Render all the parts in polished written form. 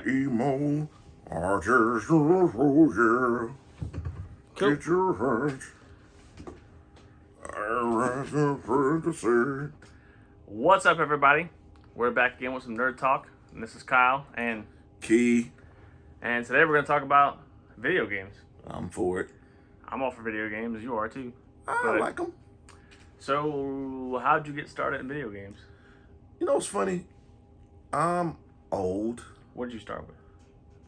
emo artist, oh yeah. Cool. Get your hands. What's up, everybody? We're back again with some nerd talk, and this is Kyle and Key. today we're going to talk about video games. I'm for it. I'm all for video games. You are too. I like them. So, how'd you get started in video games? You know what's funny? I'm old. What did you start with?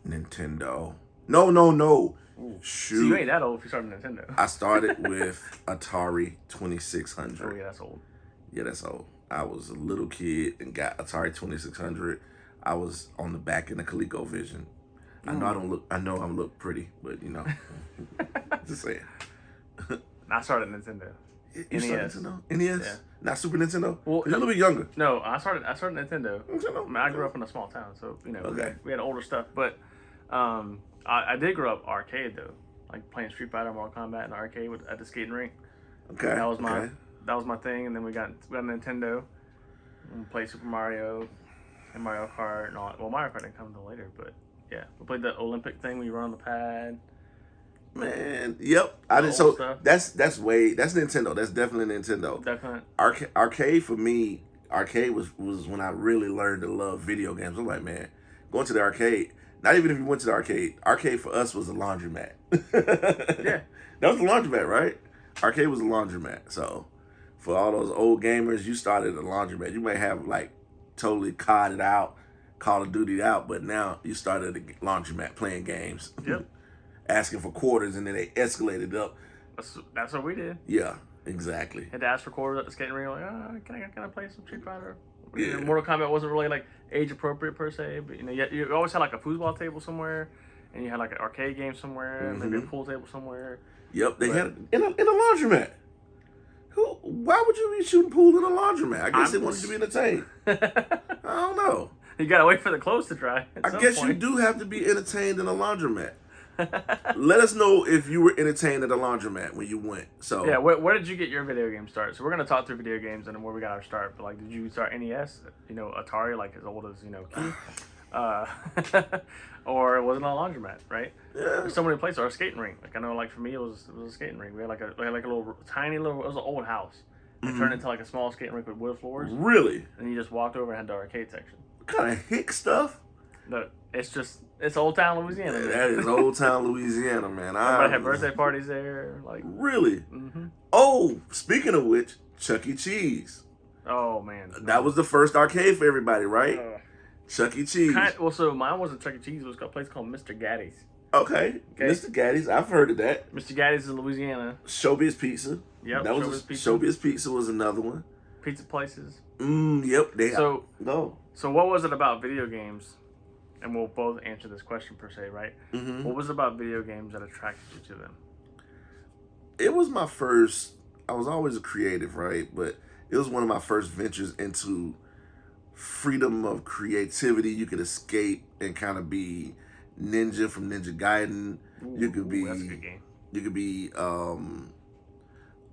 Nintendo. No. Ooh. Shoot. See, you ain't that old if you started Nintendo. I started with Atari 2600. Oh yeah, that's old. Yeah, that's old. I was a little kid and got Atari 2600. I was on the back end of ColecoVision. I know I don't look pretty, but you know, just saying. I started Nintendo. You started NES. Nintendo? NES? Yeah. Not Super Nintendo? Well, You're a little bit younger. No, I started Nintendo. Nintendo. I mean, I grew up in a small town, so you know, Okay. we had older stuff. But I did grow up arcade though, like playing Street Fighter, Mortal Kombat in the arcade at the skating rink. Okay. That was my thing. And then we got Nintendo and played Super Mario and Mario Kart and all that. Well, Mario Kart didn't come until later, but yeah, we played the Olympic thing where you run on the pad. Man, yep. I did. So stuff. that's Nintendo. That's definitely Nintendo. Definitely. Arcade for me. Arcade was when I really learned to love video games. I'm like, man, going to the arcade. Not even if you went to the arcade. Arcade for us was a laundromat. Yeah. That was a laundromat, right? Arcade was a laundromat. So for all those old gamers, you started at a laundromat. You may have like totally COD'd out, Call of Duty out, but now you started at a laundromat playing games. Yep. Asking for quarters, and then they escalated up. That's what we did. Yeah, exactly. Had to ask for quarters at the skating rink. Like, can I play some Street Fighter? Yeah. Mortal Kombat wasn't really like age appropriate per se, but you know, you always had like a foosball table somewhere, and you had like an arcade game somewhere, maybe a pool table somewhere. Yep, they had it in a laundromat. Why would you be shooting pool in a laundromat? I guess they wanted you to be entertained. I don't know. You gotta wait for the clothes to dry. I guess you do have to be entertained in a laundromat. Let us know if you were entertained at a laundromat when you went. So yeah, where did you get your video game start? So we're gonna talk through video games and where we got our start. But like, did you start NES? You know, Atari, like as old as Key, or was it a laundromat? Right? Yeah. There's so many places. Or a skating rink. Like I know, like for me, it was a skating rink. We had like a little tiny little. It was an old house. It turned into like a small skating rink with wood floors. Really? And you just walked over and had the arcade section. What kind of hick stuff? No, it's Old Town Louisiana. Yeah, Man. that is Old Town Louisiana, man. Everybody had birthday parties there. Like really? Mm-hmm. Oh, speaking of which, Chuck E. Cheese. Oh man, That was the first arcade for everybody, right? Chuck E. Cheese. So mine wasn't Chuck E. Cheese. It was a place called Mr. Gaddy's. Okay. Mr. Gaddy's. I've heard of that. Mr. Gaddy's in Louisiana. Showbiz Pizza. Yep. That was Showbiz Pizza was another one. Pizza places. Yep. So what was it about video games? And we'll both answer this question per se, right? Mm-hmm. What was it about video games that attracted you to them? It was my first. I was always a creative, right? But it was one of my first ventures into freedom of creativity. You could escape and kind of be Ninja from Ninja Gaiden. You could be. That's a good game. You could be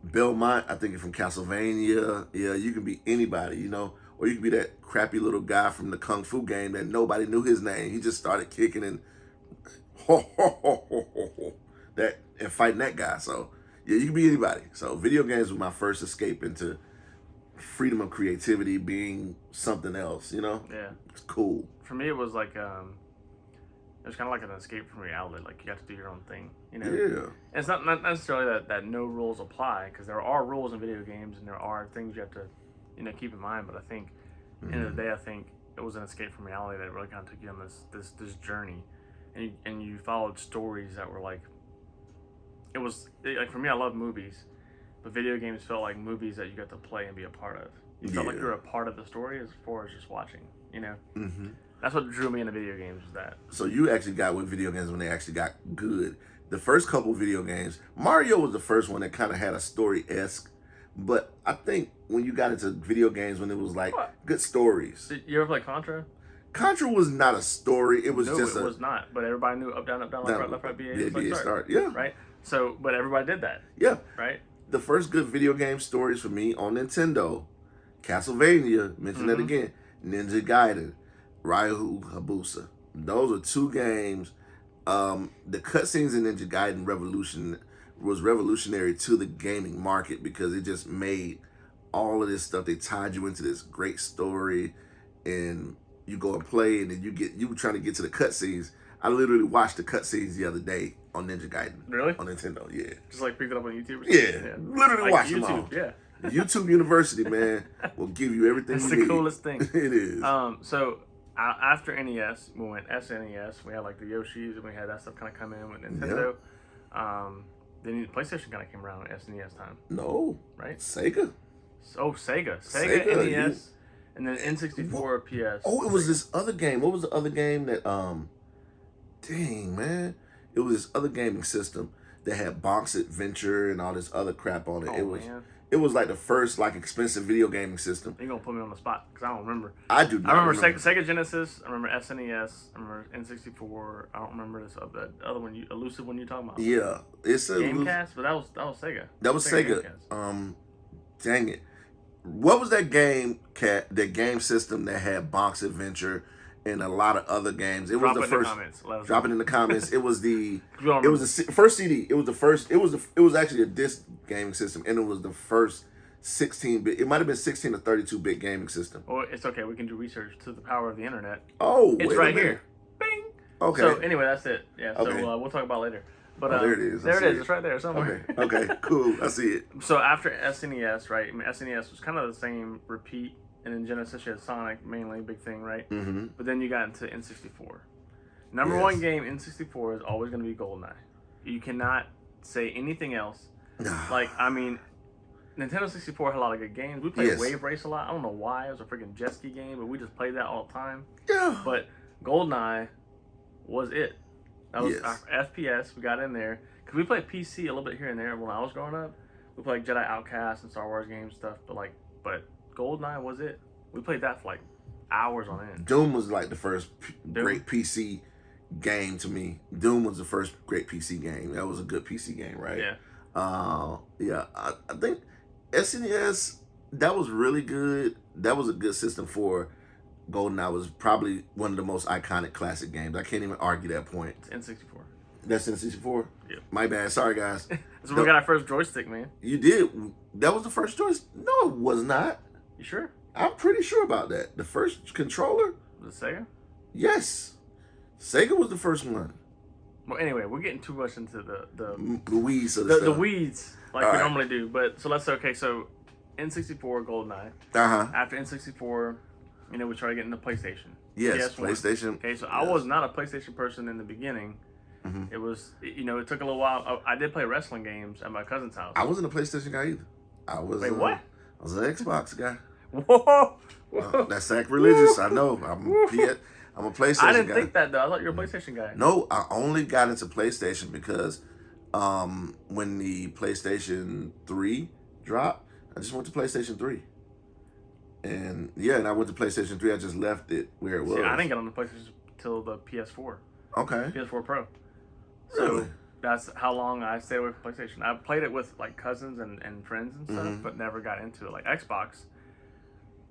Belmont. I think from Castlevania. Yeah, you can be anybody, you know. Or you could be that crappy little guy from the Kung Fu game that nobody knew his name. He just started kicking and and fighting that guy. So yeah, you can be anybody. So video games were my first escape into freedom of creativity, being something else. You know, Yeah. it's cool. For me, it was like it was kind of like an escape from reality. Like you got to do your own thing. You know. Yeah. And it's not necessarily that no rules apply, because there are rules in video games and there are things you have to keep in mind. But I think, at the end of the day, I think it was an escape from reality that really kind of took you on this journey, and you followed stories that were like, like for me, I love movies, but video games felt like movies that you got to play and be a part of. You felt like you were a part of the story as far as just watching. You know, that's what drew me into video games. Was that? So you actually got with video games when they actually got good. The first couple video games, Mario was the first one that kind of had a story-esque. But I think when you got into video games, when it was like good stories. Did you ever play Contra? Contra was not a story. It was No, just it was not. But everybody knew up, down, left, right, BA. BA start. Yeah. Right? So, but everybody did that. Yeah. Right? The first good video game stories for me on Nintendo, Castlevania, mention that again, Ninja Gaiden, Ryu Hayabusa. Those are two games. The cutscenes in Ninja Gaiden Revolution was revolutionary to the gaming market because it just made all of this stuff. They tied you into this great story, and you go and play, and then you trying to get to the cutscenes. I literally watched the cutscenes the other day on Ninja Gaiden. Really? On Nintendo, yeah. Just like picked it up on YouTube or something? Yeah. Literally like watched YouTube, them all. yeah. YouTube University, man, will give you everything It's you the need. coolest thing. It is. So after NES, we went SNES. We had like the Yoshis, and we had that stuff kind of come in with Nintendo. Then PlayStation kind of came around at SNES time. No. Right? Sega. Oh, Sega, Sega, NES, and then N64, PS. Oh, it was this other game. What was the other game that dang, man. It was this other gaming system that had Box Adventure and all this other crap on it. It was like the first like expensive video gaming system. You're gonna put me on the spot because I don't remember. I do not. I remember Sega Genesis. I remember SNES. I remember N64. I don't remember this other one. Elusive one you talking about? Yeah, it's a Gamecast, but that was Sega. That was Sega. Dang it. What was that game? That game system that had Box Adventure and a lot of other games. It was the first. Drop it in the comments. It was the. It was the first CD. It was the first. It was actually a disc gaming system, and it was the first 16-bit. It might have been 16 or 32-bit gaming system. Well, it's okay. We can do research to the power of the internet. Oh, it's right here. Bing. Okay. So anyway, that's it. Yeah. So Okay. We'll talk about it later. But there it is. There it is. It's right there somewhere. Okay. Cool. I see it. So after SNES, right? I mean, SNES was kind of the same repeat. And in Genesis, you had Sonic, mainly, big thing, right? Mm-hmm. But then you got into N64. Number one game, N64, is always going to be GoldenEye. You cannot say anything else. Like, I mean, Nintendo 64 had a lot of good games. We played Wave Race a lot. I don't know why. It was a freaking jet ski game, but we just played that all the time. Yeah. But GoldenEye was it. That was our FPS. We got in there. Because we played PC a little bit here and there when I was growing up. We played Jedi Outcast and Star Wars games stuff. But GoldenEye was it. We played that for like hours on end. Doom was like the first great PC game to me. Doom was the first great PC game. That was a good PC game, right? Yeah. Yeah. I think SNES, that was really good. That was a good system for GoldenEye. Was probably one of the most iconic classic games. I can't even argue that point. It's N64. That's N64? Yeah. My bad. Sorry, guys. So we got our first joystick, man. You did. That was the first joystick? No, it was not. You sure? I'm pretty sure about that. The first controller? Was it Sega? Yes. Sega was the first one. Well, anyway, we're getting too much into the weeds of the weeds like all we right. normally do. But so let's say, okay, so N64, GoldenEye. After N64, we started getting the PlayStation. Yes, PS1. PlayStation. Okay, so I was not a PlayStation person in the beginning. Mm-hmm. It was, it took a little while. I did play wrestling games at my cousin's house. I wasn't a PlayStation guy either. Wait, what? I was an Xbox guy. Whoa! That's sacrilegious. I know. I'm a PlayStation guy. I didn't think that though. I thought you were a PlayStation guy. No, I only got into PlayStation because when the PlayStation 3 dropped, I just went to PlayStation 3. And I went to PlayStation 3. I just left it where it was. See, I didn't get on the PlayStation till the PS4. Okay. PS4 Pro. Really? So that's how long I stayed away from PlayStation. I played it with like cousins and friends and stuff, but never got into it. Like Xbox,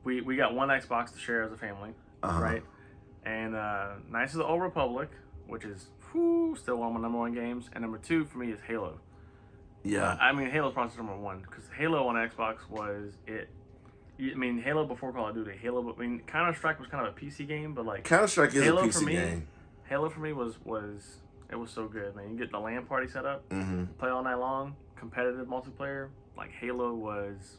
we got one Xbox to share as a family, right? And Knights of the Old Republic, which is still one of my number one games, and number two for me is Halo. Yeah. I mean, Halo's probably number one because Halo on Xbox was it. I mean, Halo before Call of Duty. Counter-Strike was kind of a PC game, but like Counter-Strike is Halo a PC for me, game. Halo for me was it was so good, man. You get the LAN party set up, play all night long, competitive multiplayer. Like Halo was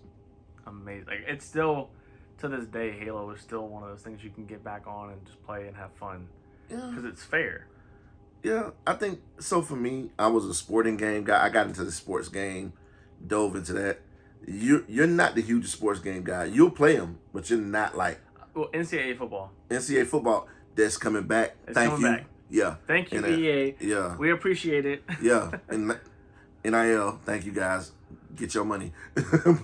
amazing. Like it's still to this day, Halo is still one of those things you can get back on and just play and have fun because it's fair. Yeah, I think so. For me, I was a sporting game guy. I got into the sports game, dove into that. You're not the hugest sports game guy. You'll play them, but you're not like NCAA football. NCAA football. That's coming back. Thank you. Back. Yeah. Thank you, EA. Yeah. We appreciate it. Yeah. And NIL. Thank you guys. Get your money.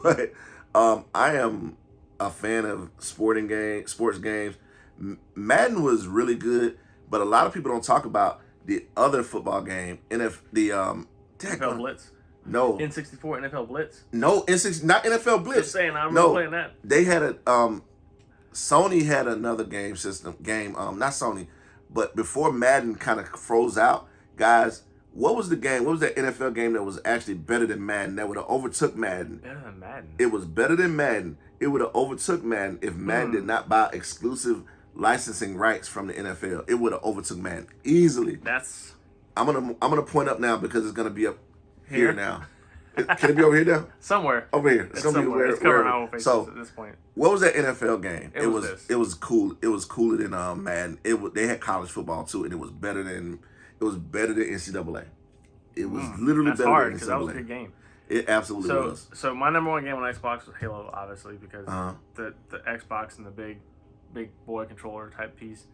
But I am a fan of sports games. Madden was really good, but a lot of people don't talk about the other football game. NFL Blitz. No. N64 NFL Blitz. No, not NFL Blitz. Just saying, I remember playing that. They had Sony had another game system. Not Sony. But before Madden kind of froze out, guys, what was the game? What was that NFL game that was actually better than Madden? That would have overtook Madden. Better than Madden. It was better than Madden. It would have overtook Madden if Madden did not buy exclusive licensing rights from the NFL. It would have overtook Madden easily. That's. I'm gonna point up now because it's gonna be up here now. Can it be over here now? Somewhere. Over here. It's somewhere. It's covering our faces so, at this point. what was that NFL game? It was cool. It was cooler than Madden. They had college football too, and it was better than NCAA. It was literally That's better hard than because NCAA. that was a good game. It absolutely was. So my number one game on Xbox was Halo, obviously, because the Xbox and the big boy controller type piece.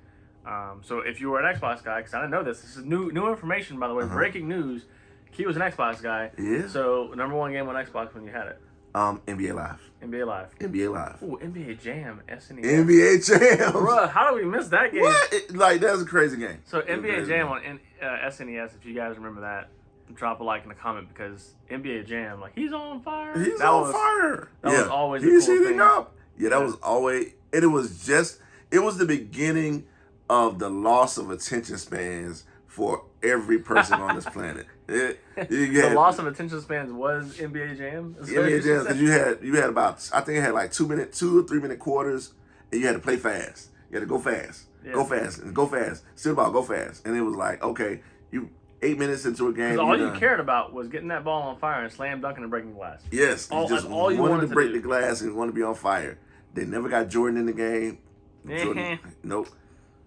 So if you were an Xbox guy, because I didn't know this is new information, by the way, breaking news. Key was an Xbox guy. Yeah. So number one game on Xbox when you had it. NBA Live. NBA Live. NBA Live. Ooh, NBA Jam, SNES. NBA Jam. Bruh, how do we miss that game? What? That's a crazy game. So NBA Jam on SNES, if you guys remember that, drop a like in the comment because NBA Jam, like he's on fire. He's on fire. That was always he's cool heating thing. up. Yeah, that was always, and it was the beginning of the loss of attention spans for every person on this planet. The loss of attention spans was NBA Jam. NBA Jam, because you had about, I think it had like 2 or 3 minute quarters, and you had to play fast. You had to go fast, go fast, and go fast. Still ball, go fast, and it was like, okay, you 8 minutes into a game. All you cared about was getting that ball on fire and slam dunking and breaking glass. Yes, all you just wanted to break the glass and wanted to be on fire. They never got Jordan in the game. Jordan, nope.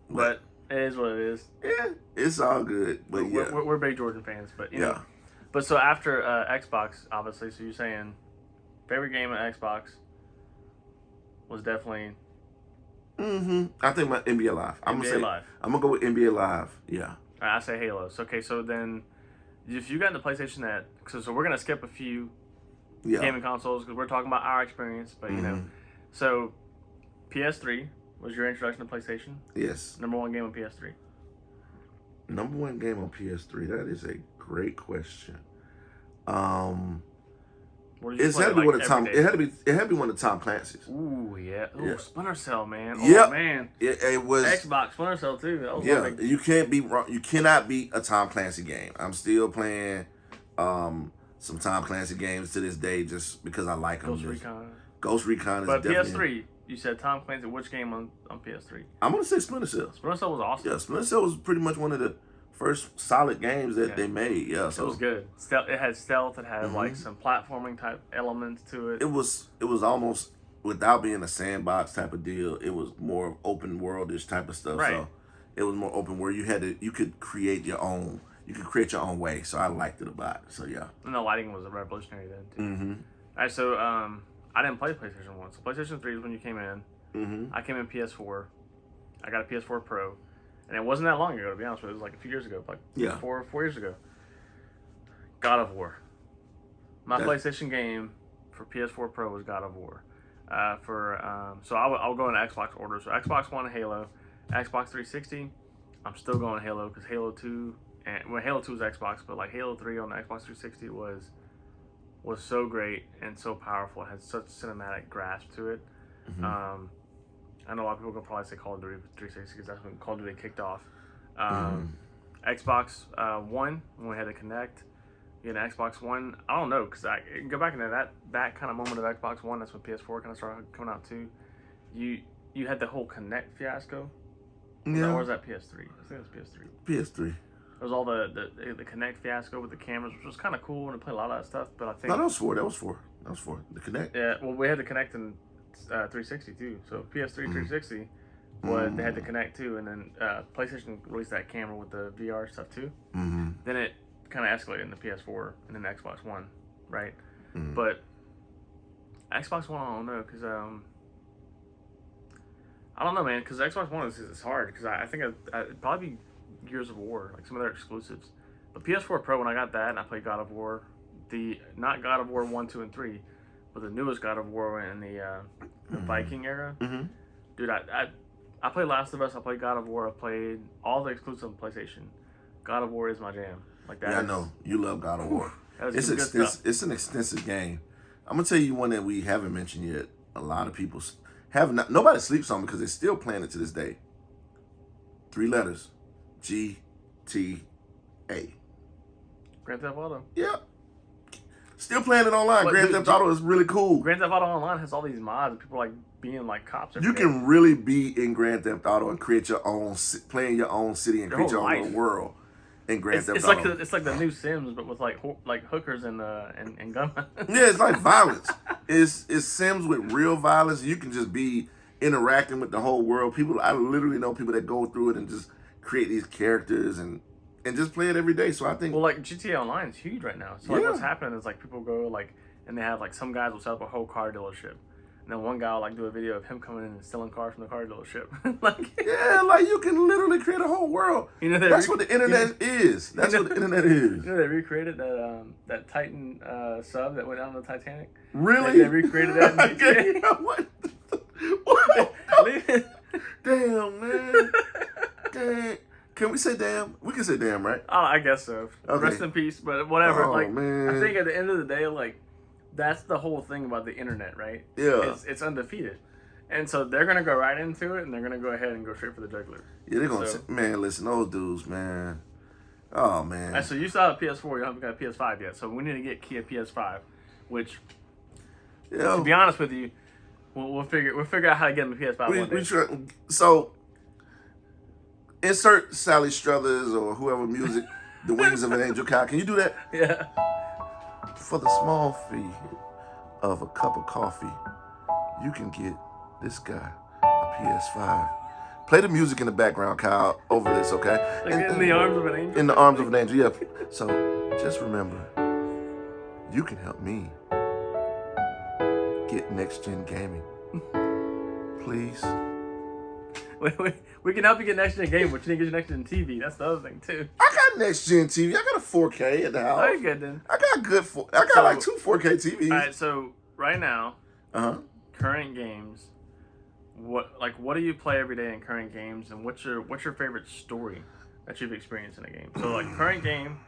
But it is what it is. Yeah, it's all good. But yeah, we're big Jordan fans. But you know, but so after Xbox, obviously, so you're saying favorite game on Xbox was definitely. I think my NBA Live. I'm gonna go with NBA Live. Yeah. I say Halo. So, okay, so then if you got into PlayStation that, so we're gonna skip a few gaming consoles because we're talking about our experience. But you know, so PS3 was your introduction to PlayStation. Yes. Number one game on PS3. Number one game on PS3. That is a great question. It had to be one of Tom. It had to be one of Tom Clancy's. Ooh yeah. Ooh, yeah. Splinter Cell, man. Oh yep. man. It was Xbox Splinter Cell too. That was you can't be wrong. You cannot beat a Tom Clancy game. I'm still playing some Tom Clancy games to this day just because I like them. Ghost Recon is but definitely. PS3. You said Tom Clancy. Which game on PS3? I'm gonna say Splinter Cell. Splinter Cell was awesome. Yeah, Splinter Cell was pretty much one of the first solid games that they made. Yeah, so it was good. It had stealth. It had like some platforming type elements to it. It was almost without being a sandbox type of deal. It was more open worldish type of stuff. Right. So it was more open where you could create your own. You could create your own way. So I liked it about it. So yeah. And the lighting was revolutionary then too. All right, so I didn't play PlayStation 1. So PlayStation 3 is when you came in. I came in PS4. I got a PS4 Pro. And it wasn't that long ago, to be honest with you. It was like a few years ago. Like 4 years ago. God of War. My PlayStation game for PS4 Pro was God of War. So I'll go in Xbox order. So Xbox One, Halo. Xbox 360, I'm still going Halo because Halo 2, Halo 2 is Xbox, but like Halo 3 on the Xbox 360 was so great and so powerful. It had such cinematic grasp to it. I know a lot of people will probably say Call of Duty 360 because that's when Call of Duty kicked off. Xbox One, when we had to connect, an Xbox One, I don't know, because I go back into that kind of moment of Xbox One, that's when PS4 kind of started coming out too. You had the whole Connect fiasco. Or was that PS3? I think it was PS3. PS3. It was all the Connect fiasco with the cameras, which was kind of cool and to play a lot of that stuff. But I think that was four. The Connect. Yeah, well, we had the Connect in 360 too. So PS3 360, they had the Connect too, and then PlayStation released that camera with the VR stuff too. Then it kind of escalated into PS4 and then Xbox One, right? But Xbox One, I don't know, because I don't know, man, because Xbox One is hard, because I think it'd probably be Gears of War, like some of their exclusives. But PS4 Pro, when I got that and I played God of War, not God of War 1, 2, and 3, but the newest God of War in the Viking era. Dude, I played Last of Us, I played God of War, I played all the exclusives on PlayStation. God of War is my jam. Like that. Yeah, I know. You love God of War. It's an extensive game. I'm going to tell you one that we haven't mentioned yet. A lot of people nobody sleeps on because they're still playing it to this day. 3 letters. GTA. Grand Theft Auto. Yep. Still playing it online. But Grand Theft Auto is really cool. Grand Theft Auto Online has all these mods and people like being like cops. You can really be in Grand Theft Auto and create your own, play in your own city and create your own little world in Grand Theft Auto. It's like the new Sims, but with like hookers and gunmen. Yeah, it's like violence. It's Sims with real violence. You can just be interacting with the whole world. I literally know people that go through it and just create these characters and just play it every day. So I think, well, like GTA Online is huge right now. So like Yeah. what's happening is like people go like, and they have like some guys will set up a whole car dealership, and then one guy will like do a video of him coming in and stealing cars from the car dealership. Like, yeah, like you can literally create a whole world. you know, That's what the internet is. That's what the internet is. You know, they recreated that Titan sub that went down on the Titanic. Really? They recreated that in GTA. Yeah, what? What? Damn, man. Damn. Can we say damn? We can say damn, right? Oh, I guess so. Okay. Rest in peace, but whatever. Oh, like, man. I think at the end of the day, like, that's the whole thing about the internet, right? Yeah. It's undefeated. And so they're going to go right into it, and they're going to go ahead and go straight for the jugular. Yeah, they're going to So- say, man, listen, those dudes, man. Oh, man. And so you still have a PS4, you haven't got a PS5 yet, so we need to get Kia PS5, which, Yeah. to be honest with you, we'll figure out how to get them a PS5 one day. So, insert Sally Struthers or whoever music, The Wings of an Angel Cow. Can you do that? Yeah. For the small fee of a cup of coffee, you can get this guy a PS5. Play the music in the background, Kyle, over this, okay? Like in the arms of an angel? In the arms of an angel, yeah. So, just remember, you can help me get next-gen gaming. Please. We can help you get next gen game, but you need to get your next gen TV. That's the other thing too. I got next-gen TV. I got a 4K at the house. Oh, you're good then. I got I got like 2 4K TVs. All right, so right now, Uh-huh. current games. What do you play every day in current games, and what's your favorite story that you've experienced in a game? So like current game,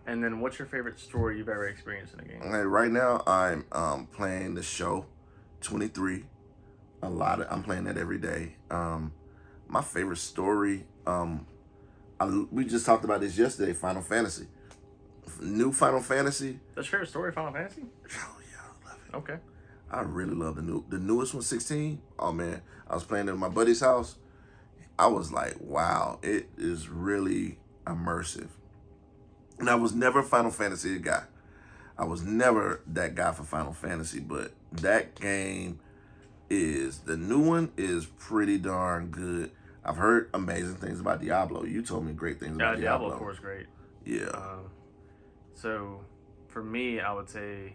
and then what's your favorite story you've ever experienced in a game? Okay, right now I'm playing the show 23. I'm playing that every day. My favorite story, we just talked about this yesterday, Final Fantasy. New Final Fantasy. That's your favorite story, Final Fantasy? Oh yeah, I love it. Okay. I really love the newest one, 16. Oh man, I was playing it at my buddy's house. I was like, wow, it is really immersive. And I was never a Final Fantasy guy. I was never that guy for Final Fantasy, but that game the new one is pretty darn good. I've heard amazing things about Diablo. You told me great things about Diablo. Diablo 4 is great. Yeah. So for me, I would say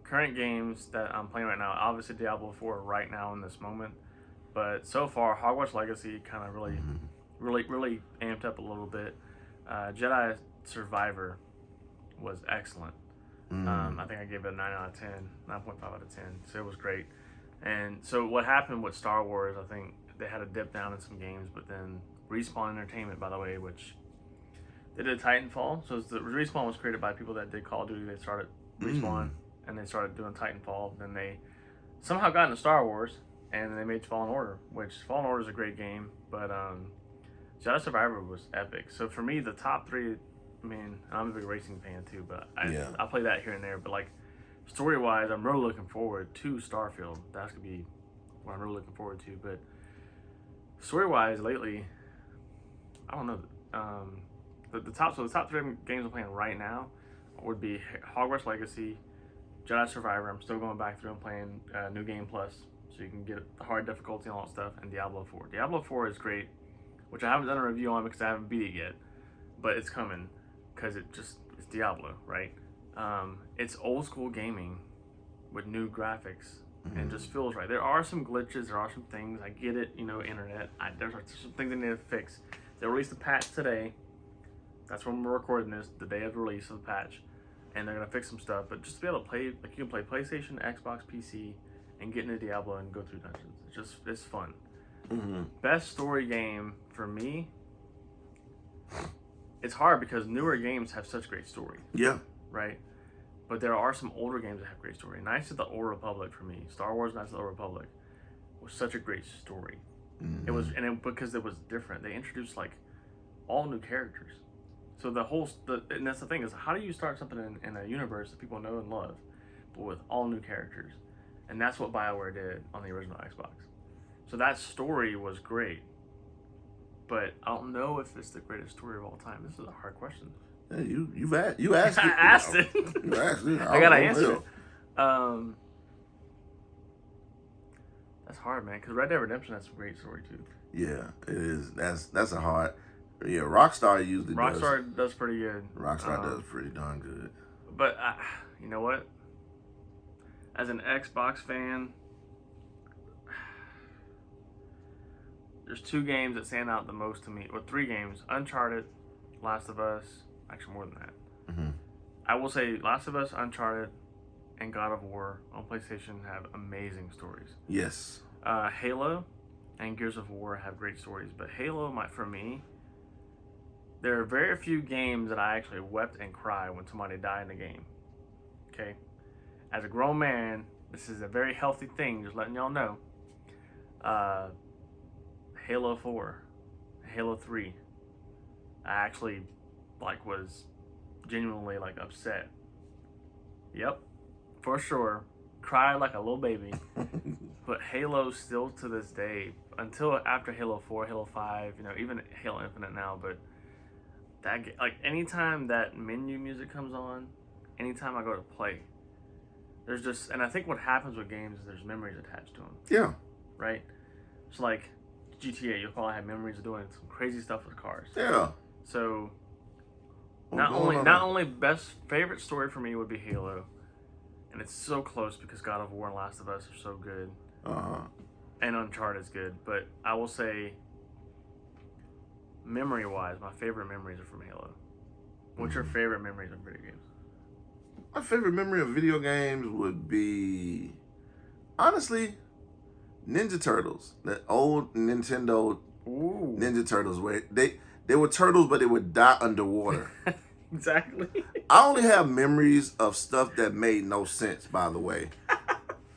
current games that I'm playing right now, obviously Diablo 4 right now in this moment. But so far, Hogwarts Legacy kind of really amped up a little bit. Jedi Survivor was excellent. I think I gave it a 9 out of 10, 9.5 out of 10. So it was great. And so what happened with Star Wars, I think they had a dip down in some games, but then Respawn Entertainment, by the way, which they did Titanfall. So the Respawn was created by people that did Call of Duty. They started Respawn, and they started doing Titanfall. Then they somehow got into Star Wars, and they made Fallen Order, which Fallen Order is a great game, but Jedi Survivor was epic. So for me, the top three, I mean, I'm a big racing fan too, but I play that here and there. But like story-wise, I'm really looking forward to Starfield. That's gonna be what I'm really looking forward to. But story-wise, lately, I don't know. The top three games I'm playing right now would be Hogwarts Legacy, Jedi Survivor. I'm still going back through and playing New Game Plus, so you can get the hard difficulty and all that stuff. And Diablo 4. Diablo 4 is great, which I haven't done a review on because I haven't beat it yet, but it's coming because it's Diablo, right? It's old school gaming with new graphics and just feels right. There are some glitches, there are some things. I get it, internet. There's some things they need to fix. They released a patch today. That's when we're recording this, the day of release of the patch, and they're gonna fix some stuff. But just to be able to play, like you can play PlayStation, Xbox, PC, and get into Diablo and go through dungeons. It's fun. Best story game for me. It's hard because newer games have such great story. Yeah. Right? But there are some older games that have great story. Knights of the Old Republic for me. Star Wars Knights of the Old Republic was such a great story. It was, because it was different. They introduced like all new characters. So and that's the thing is, how do you start something in a universe that people know and love, but with all new characters? And that's what BioWare did on the original Xbox. So that story was great, but I don't know if it's the greatest story of all time. This is a hard question. Yeah, you asked it. I asked it. You asked it. I gotta answer it. That's hard, man. Because Red Dead Redemption has a great story too. Yeah, it is. That's a hard. Yeah, Rockstar usually does pretty good. Rockstar does pretty darn good. But you know what? As an Xbox fan, there's 2 games that stand out the most to me. Or 3 games: Uncharted, Last of Us. Actually, more than that. Mm-hmm. I will say Last of Us, Uncharted, and God of War on PlayStation have amazing stories. Yes. Halo and Gears of War have great stories, but Halo, for me, there are very few games that I actually wept and cried when somebody died in the game. Okay? As a grown man, this is a very healthy thing, just letting y'all know. Halo 4, Halo 3, I actually was genuinely upset. Yep, for sure. Cried like a little baby. But Halo still to this day, until after Halo 4, Halo 5, even Halo Infinite now, but that anytime that menu music comes on, anytime I go to play, there's just, and I think what happens with games is there's memories attached to them. Yeah. Right? It's like GTA, you'll probably have memories of doing some crazy stuff with cars. Yeah. So not only best favorite story for me would be Halo, and it's so close because God of War and Last of Us are so good. And Uncharted is good, but I will say, memory-wise, my favorite memories are from Halo. What's your favorite memories of video games? My favorite memory of video games would be, honestly, Ninja Turtles. The old Nintendo Ninja Turtles, where they were turtles, but they would die underwater. Exactly. I only have memories of stuff that made no sense, by the way.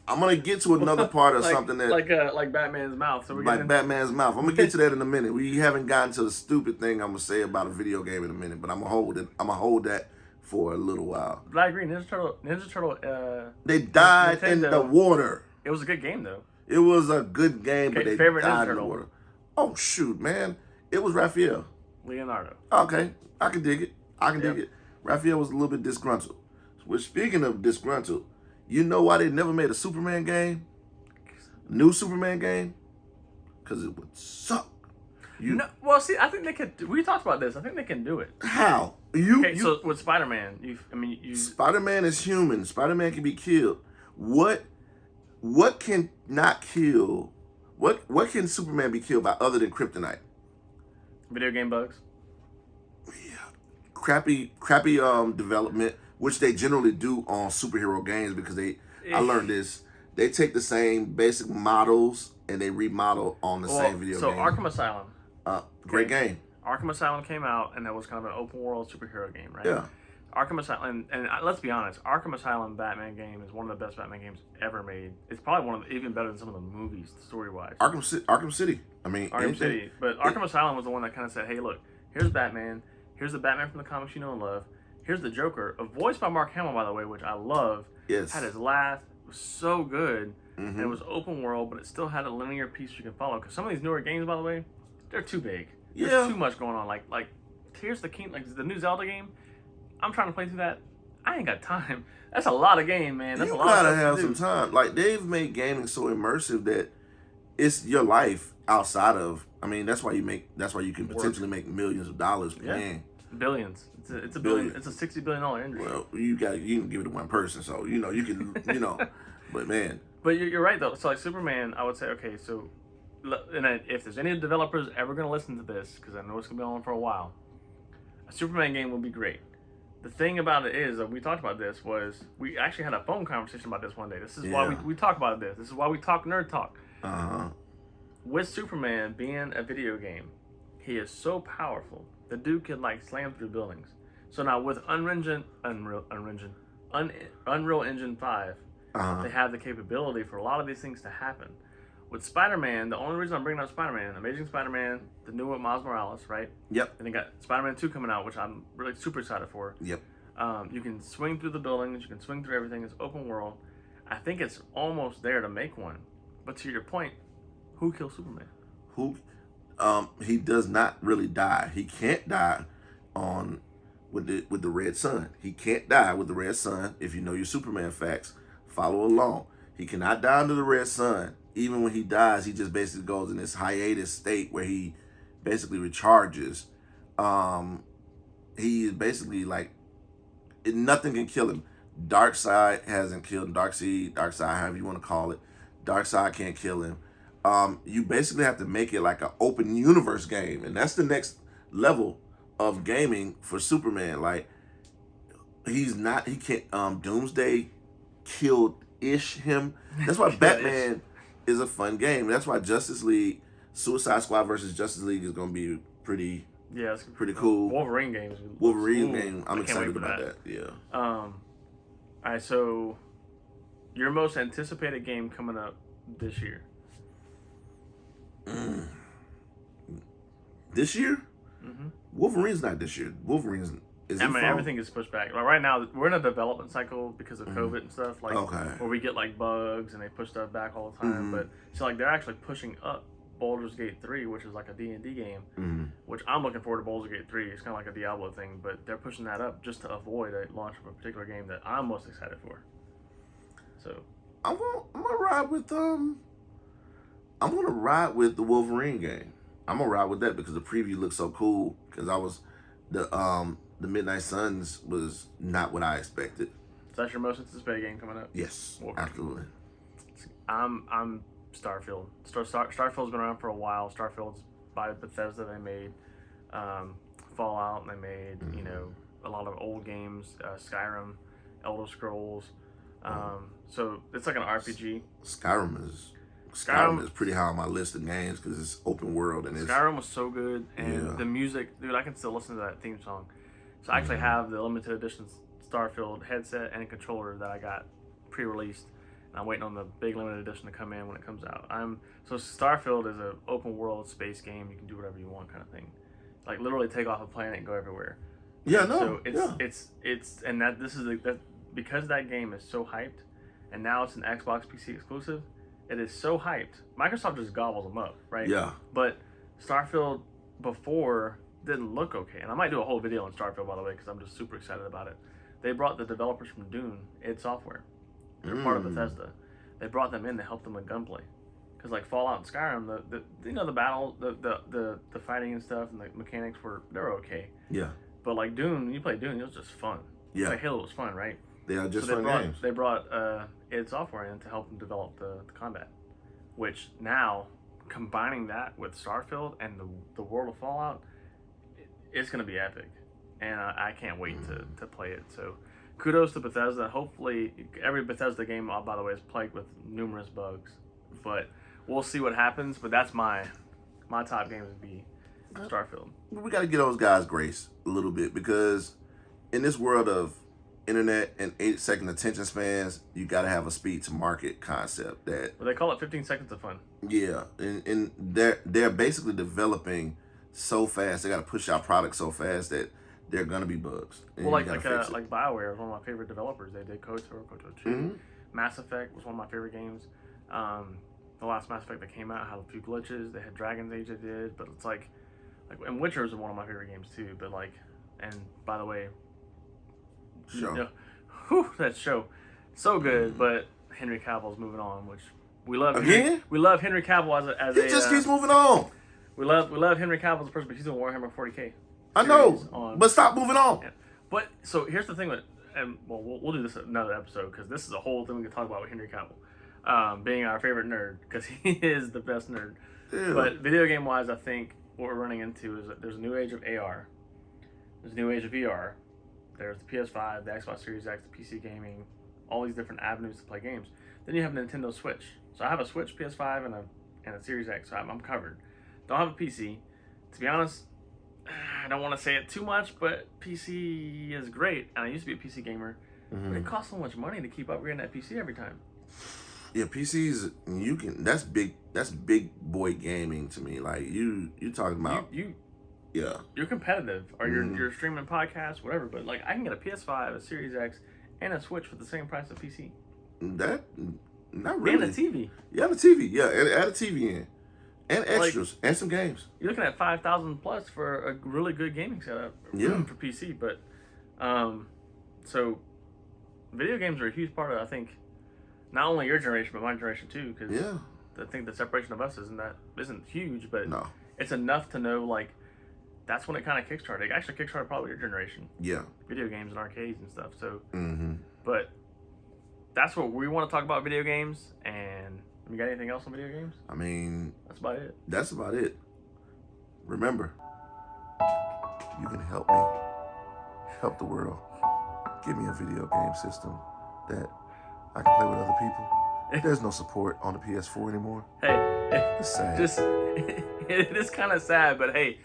I'm gonna get to another part of something that like Batman's mouth. So Batman's mouth. I'm gonna get to that in a minute. We haven't gotten to the stupid thing I'm gonna say about a video game in a minute, but I'm gonna hold that for a little while. But I agree. Ninja Turtle. They died Nintendo, in the water. It was a good game though. It was a good game, but they died in the Turtle. water. Oh shoot, man! It was Raphael. Leonardo. Okay, I can dig it. Dig it. Raphael was a little bit disgruntled. Which, speaking of disgruntled, you know why they never made a Superman game? New Superman game? Because it would suck. No, well, see, I think they could. We talked about this. I think they can do it. How? So with Spider-Man, Spider-Man is human. Spider-Man can be killed. What can not kill? What can Superman be killed by other than kryptonite? Video game bugs. Crappy development, which they generally do on superhero games because I learned this. They take the same basic models and they remodel on the same video game. So Arkham Asylum. Great game. Arkham Asylum came out and that was kind of an open world superhero game, right? Yeah. Arkham Asylum, and let's be honest, Arkham Asylum Batman game is one of the best Batman games ever made. It's probably even better than some of the movies, story-wise. Arkham City. Arkham City. But Arkham Asylum was the one that kind of said, hey, look, here's Batman. Here's the Batman from the comics you know and love. Here's the Joker, voiced by Mark Hamill, by the way, which I love. Yes. Had his laugh. It was so good. And it was open world, but it still had a linear piece you can follow. Because some of these newer games, by the way, they're too big. There's too much going on. Like Tears of the King, like the new Zelda game. I'm trying to play through that. I ain't got time. That's a lot of game, man. That's a lot of stuff to do. You gotta have some time. Like, they've made gaming so immersive that it's your life outside of. I mean, that's why you can potentially make millions of dollars playing. Billions. It's a billion. It's a $60 billion industry. Well, you can give it to one person, so you can But man. But you're right though. So like Superman, I would say okay. So, and if there's any developers ever gonna listen to this, because I know it's gonna be on for a while, a Superman game would be great. The thing about it is that we talked about this was we actually had a phone conversation about this one day. This is why we talk about this. This is why we talk nerd talk. With Superman being a video game, he is so powerful. The dude can slam through buildings. So now with Unreal Engine 5, they have the capability for a lot of these things to happen. With Spider-Man, the only reason I'm bringing up Spider-Man, Amazing Spider-Man, the new one, Miles Morales, right? Yep. And they got Spider-Man 2 coming out, which I'm really super excited for. Yep. You can swing through the buildings, you can swing through everything. It's open world. I think it's almost there to make one. But to your point, who kills Superman? Who? He does not really die. He can't die with the red sun. He can't die with the red sun. If you know your Superman facts, follow along. He cannot die under the red sun. Even when he dies, he just basically goes in this hiatus state where he basically recharges. He is basically like nothing can kill him. Darkseid hasn't killed him. Darkseid, however you want to call it. Darkseid can't kill him. You basically have to make it like an open universe game, and that's the next level of gaming for Superman. Like he can't. Doomsday killed him. That's why Batman is a fun game. That's why Justice League, Suicide Squad versus Justice League is gonna be pretty cool. Wolverine games. Game. I'm excited about that. Yeah. All right. So, your most anticipated game coming up this year? This year? Mm-hmm. Wolverine's not this year. Wolverine's is. I mean, everything is pushed back. Like right now, we're in a development cycle because of COVID and stuff. Like where we get like bugs and they push stuff back all the time. But so like they're actually pushing up Baldur's Gate 3, which is like a D&D game, which I'm looking forward to. Baldur's Gate 3. It's kind of like a Diablo thing, but they're pushing that up just to avoid a launch of a particular game that I'm most excited for. So I'm gonna ride with the Wolverine game. I'm gonna ride with that because the preview looks so cool. Because the Midnight Suns was not what I expected. So that's your most anticipated game coming up? Yes, Wolverine. absolutely. I'm Starfield. Starfield's been around for a while. Starfield's by Bethesda. They made Fallout. And they made a lot of old games, Skyrim, Elder Scrolls. So it's like an RPG. Skyrim is pretty high on my list of games because it's open world and Skyrim was so good, and the music, dude, I can still listen to that theme song. So I actually have the limited edition Starfield headset and controller that I got pre-released. And I'm waiting on the big limited edition to come in when it comes out. So Starfield is an open world space game. You can do whatever you want, kind of thing. Like literally take off a planet and go everywhere. Yeah, no. So it's and that this is that because that game is so hyped, and now it's an Xbox PC exclusive. It is so hyped. Microsoft just gobbles them up, right? Yeah. But Starfield before didn't look okay, and I might do a whole video on Starfield, by the way, because I'm just super excited about it. They brought the developers from Dune, id Software. They're part of Bethesda. They brought them in to help them with gunplay, because like Fallout and Skyrim, the battle, the fighting and stuff, and the mechanics they're okay. Yeah. But like Dune, when you play Dune, it was just fun. Yeah. Like Halo was fun, right? They are just fun games. They brought id Software in to help them develop the combat, which now combining that with Starfield and the world of Fallout, it's going to be epic, and I can't wait to play it. So kudos to Bethesda. Hopefully, every Bethesda game, by the way, is plagued with numerous bugs, but we'll see what happens. But that's my top game would be Starfield. We got to give those guys grace a little bit because in this world of internet and 8-second attention spans, you got to have a speed to market concept that. Well, they call it 15 seconds of fun. Yeah, and they're basically developing so fast. They got to push out products so fast that they're gonna be bugs. Well, like BioWare is one of my favorite developers. They did KOTOR, KOTOR 2. Mass Effect was one of my favorite games. The last Mass Effect that came out had a few glitches. They had Dragon's Age they did, but it's like and Witcher is one of my favorite games too. But and by the way, that show, so good. But Henry Cavill's moving on, which we love. Again? We love Henry Cavill as he just keeps moving on. We love Henry Cavill as a person, but he's in Warhammer 40K. I know, but stop moving on. Yeah. But so here's the thing with, and we'll do this another episode because this is a whole thing we can talk about with Henry Cavill, being our favorite nerd because he is the best nerd. Yeah. But video game wise, I think what we're running into is that there's a new age of AR, there's a new age of VR, there's the PS5, the Xbox Series X, the PC gaming, all these different avenues to play games. Then you have Nintendo Switch. So I have a Switch, PS5, and a Series X. So I'm covered. Don't have a PC. To be honest, I don't want to say it too much, but PC is great. And I used to be a PC gamer. But it costs so much money to keep upgrading that PC every time. Yeah, PCs, you can. That's big. That's big boy gaming to me. Like you talking about. Yeah. You're competitive, or you're streaming podcasts, whatever. But like, I can get a PS5, a Series X, and a Switch for the same price of PC. That not really. And a TV. Yeah, the TV. Yeah, add a TV in, and extras, and some games. You're looking at $5,000 plus for a really good gaming setup. Yeah. For PC, but so video games are a huge part of, I think, not only your generation but my generation too. Because I think the separation of us isn't huge, but no, it's enough to know like that's when it kind of kickstarted. It actually kickstarted probably your generation. Yeah. Video games and arcades and stuff. So, mm-hmm. But that's what we want to talk about, video games. And you got anything else on video games? I mean, that's about it. That's about it. Remember, you can help me help the world. Give me a video game system that I can play with other people. There's no support on the PS4 anymore. Hey, it's sad. It is kind of sad, but hey,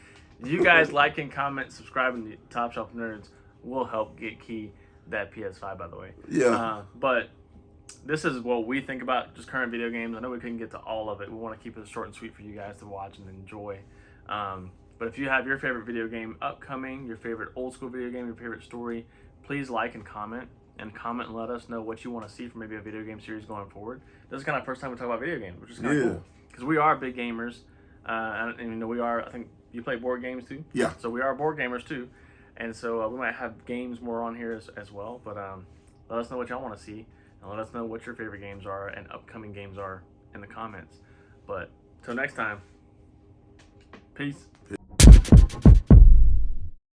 you guys liking, comment, subscribing to Top Shelf Nerds will help get Key that PS5, by the way. Yeah. But this is what we think about just current video games. I know we couldn't get to all of it. We want to keep it short and sweet for you guys to watch and enjoy. But if you have your favorite video game upcoming, your favorite old school video game, your favorite story, please like and comment. And let us know what you want to see from maybe a video game series going forward. This is kind of the first time we talk about video games, which is kind of cool. Because we are big gamers. And you know, we are, I think you play board games too? Yeah. So we are board gamers too. And so we might have games more on here as well. But let us know what y'all want to see. And let us know what your favorite games are and upcoming games are in the comments. But till next time, peace.